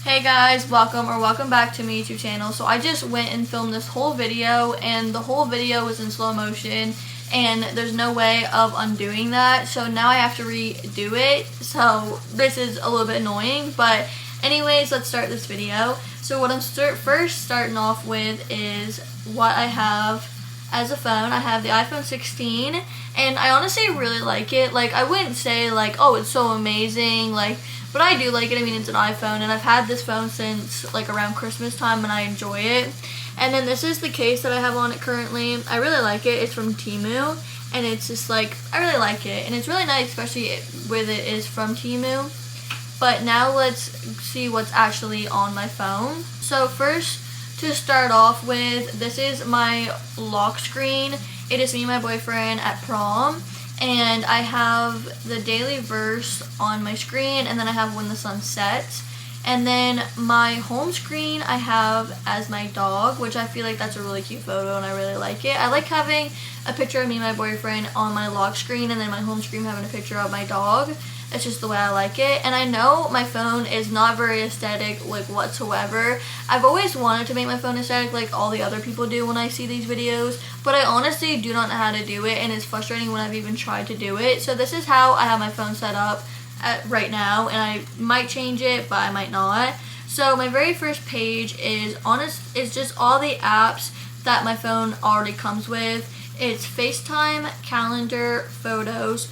Hey guys, welcome back to my YouTube channel. So I just went and filmed this whole video, and the whole video was in slow motion, and there's no way of undoing that. So now I have to redo it. So this is a little bit annoying, but anyways, let's start this video. So what I'm first starting off with is what I have as a phone. I have the iPhone 16, and I honestly really like it. Like, I wouldn't say like, oh, it's so amazing, like, but I do like it. I mean, it's an iPhone, and I've had this phone since like around Christmas time, and I enjoy it. And then this is the case that I have on it currently. I really like it. It's from Temu, and it's just like, I really like it, and it's really nice, especially with it is from Temu. But now let's see what's actually on my phone. So first, to start off with, this is my lock screen. It is me and my boyfriend at prom. And I have the daily verse on my screen, and then I have when the sun sets. And then my home screen I have as my dog, which I feel like that's a really cute photo and I really like it. I like having a picture of me and my boyfriend on my lock screen, and then my home screen having a picture of my dog. It's just the way I like it. And I know my phone is not very aesthetic, like, whatsoever. I've always wanted to make my phone aesthetic like all the other people do when I see these videos, but I honestly do not know how to do it, and it's frustrating when I've even tried to do it. So this is how I have my phone set up right now, and I might change it, but I might not. So my very first page is just all the apps that my phone already comes with. It's FaceTime, calendar, photos,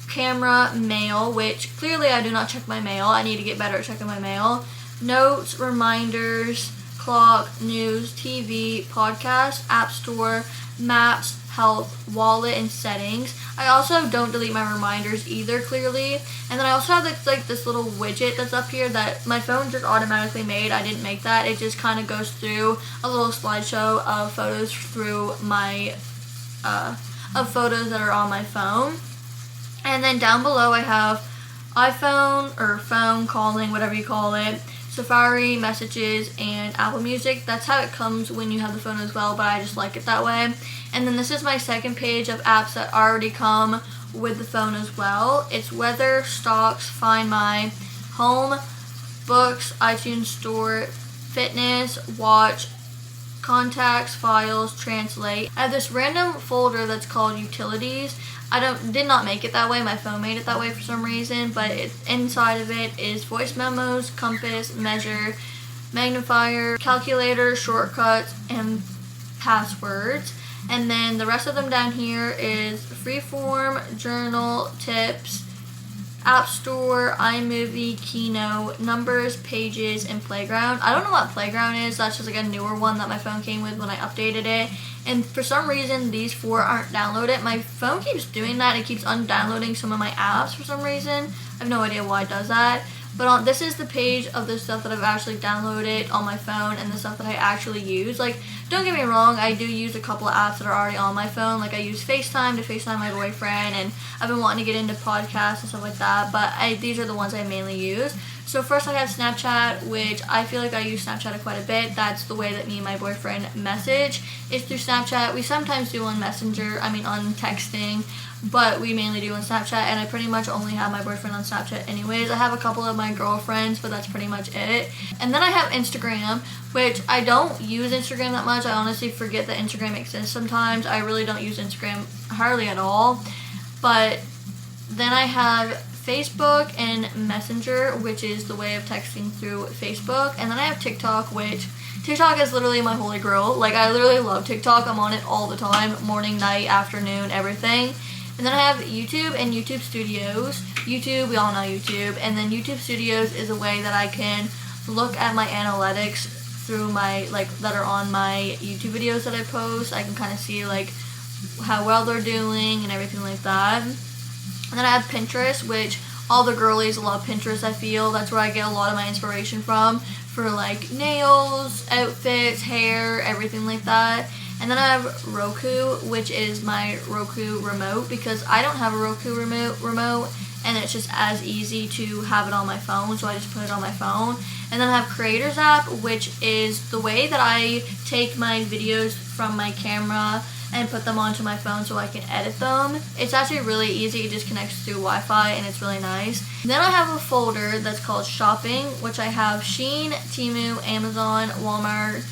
camera, mail, which clearly I do not check my mail. I need to get better at checking my mail. Notes, reminders, clock, news, TV, podcast, app store, maps, health, wallet, and settings. I also don't delete my reminders either, clearly. And then I also have this little widget that's up here that my phone just automatically made. I didn't make that. It just kind of goes through a little slideshow of photos through my of photos that are on my phone. And then down below I have iPhone or phone calling, whatever you call it, Safari, messages, and Apple Music. That's how it comes when you have the phone as well, but I just like it that way. And then this is my second page of apps that already come with the phone as well. It's weather, stocks, Find My, home, books, iTunes Store, fitness, watch, contacts, files, translate. I have this random folder that's called utilities. I did not make it that way. My phone made it that way for some reason, but inside of it is voice memos, compass, measure, magnifier, calculator, shortcuts, and passwords. And then the rest of them down here is freeform, journal, tips, App Store, iMovie, Keynote, numbers, pages, and playground. I don't know what playground is. That's just like a newer one that my phone came with when I updated it. And for some reason, these four aren't downloaded. My phone keeps doing that. It keeps undownloading some of my apps for some reason. I have no idea why it does that. But this is the page of the stuff that I've actually downloaded on my phone and the stuff that I actually use. Like, don't get me wrong, I do use a couple of apps that are already on my phone. Like, I use FaceTime to FaceTime my boyfriend, and I've been wanting to get into podcasts and stuff like that. But these are the ones I mainly use. So first I have Snapchat, which I feel like I use Snapchat quite a bit. That's the way that me and my boyfriend message, is through Snapchat. We sometimes do on Messenger, on texting, but we mainly do on Snapchat, and I pretty much only have my boyfriend on Snapchat anyways. I have a couple of my girlfriends, but that's pretty much it. And then I have Instagram, which I don't use Instagram that much. I honestly forget that Instagram exists sometimes. I really don't use Instagram hardly at all. But then I have Facebook and Messenger, which is the way of texting through Facebook. And then I have TikTok, which TikTok is literally my holy grail. Like, I literally love TikTok. I'm on it all the time, morning, night, afternoon, everything. And then I have YouTube and YouTube Studios. YouTube, we all know YouTube. And then YouTube Studios is a way that I can look at my analytics through my, that are on my YouTube videos that I post. I can kind of see, how well they're doing and everything like that. And then I have Pinterest, which all the girlies love Pinterest, I feel. That's where I get a lot of my inspiration from for, nails, outfits, hair, everything like that. And then I have Roku, which is my Roku remote, because I don't have a Roku remote, and it's just as easy to have it on my phone, so I just put it on my phone. And then I have Creators app, which is the way that I take my videos from my camera and put them onto my phone so I can edit them. It's actually really easy. It just connects through Wi-Fi and it's really nice. Then I have a folder that's called Shopping, which I have Shein, Temu, Amazon, Walmart,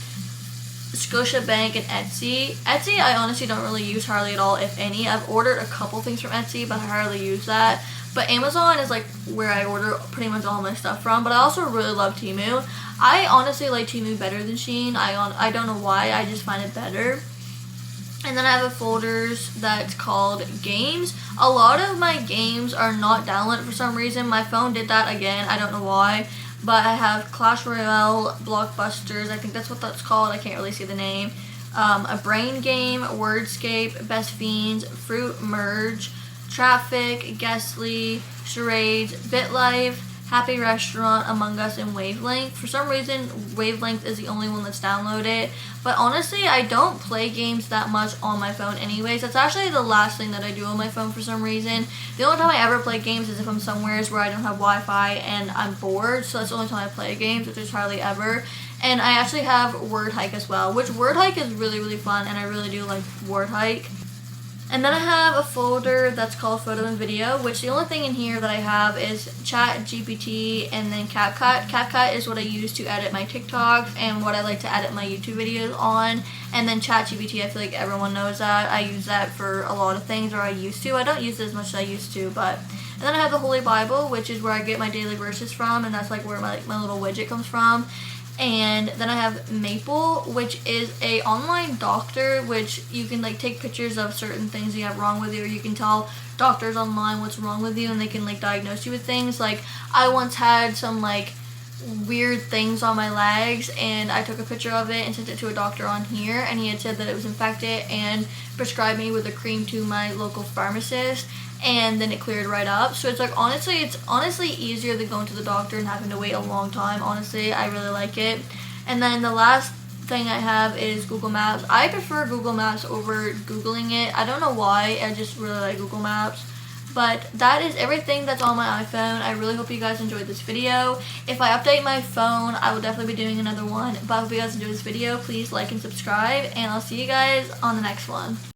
Scotiabank, and Etsy. Etsy I honestly don't really use hardly at all, if any. I've ordered a couple things from Etsy, but I hardly use that. But Amazon is like where I order pretty much all my stuff from. But I also really love Temu. I honestly like Temu better than Shein. I don't know why, I just find it better. And then I have a folders that's called Games. A lot of my games are not downloaded for some reason. My phone did that again, I don't know why. But I have Clash Royale, Blockbusters, I think that's what that's called, I can't really see the name. A Brain Game, Wordscape, Best Fiends, Fruit Merge, Traffic, Guessly, Charades, BitLife, Happy Restaurant, Among Us, and Wavelength. For some reason, Wavelength is the only one that's downloaded. But honestly, I don't play games that much on my phone anyways. That's actually the last thing that I do on my phone for some reason. The only time I ever play games is if I'm somewhere where I don't have Wi-Fi and I'm bored. So that's the only time I play games, which is hardly ever. And I actually have Word Hike as well, which Word Hike is really, really fun, and I really do like Word Hike. And then I have a folder that's called Photo and Video, which the only thing in here that I have is Chat, GPT, and then CapCut. CapCut is what I use to edit my TikToks and what I like to edit my YouTube videos on. And then Chat GPT, I feel like everyone knows that. I use that for a lot of things, or I used to. I don't use it as much as I used to, but... And then I have the Holy Bible, which is where I get my daily verses from, and that's like where my little widget comes from. And then I have Maple, which is a online doctor, which you can like take pictures of certain things you have wrong with you, or you can tell doctors online what's wrong with you, and they can like diagnose you with things. Like I once had some like weird things on my legs, and I took a picture of it and sent it to a doctor on here, and he had said that it was infected and prescribed me with a cream to my local pharmacist. And then it cleared right up. So it's like, honestly, it's honestly easier than going to the doctor and having to wait a long time. Honestly, I really like it. And then the last thing I have is Google Maps. I prefer Google Maps over Googling it. I don't know why, I just really like Google Maps. But that is everything that's on my iPhone. I really hope you guys enjoyed this video. If I update my phone, I will definitely be doing another one. But I hope you guys enjoyed this video. Please like and subscribe, and I'll see you guys on the next one.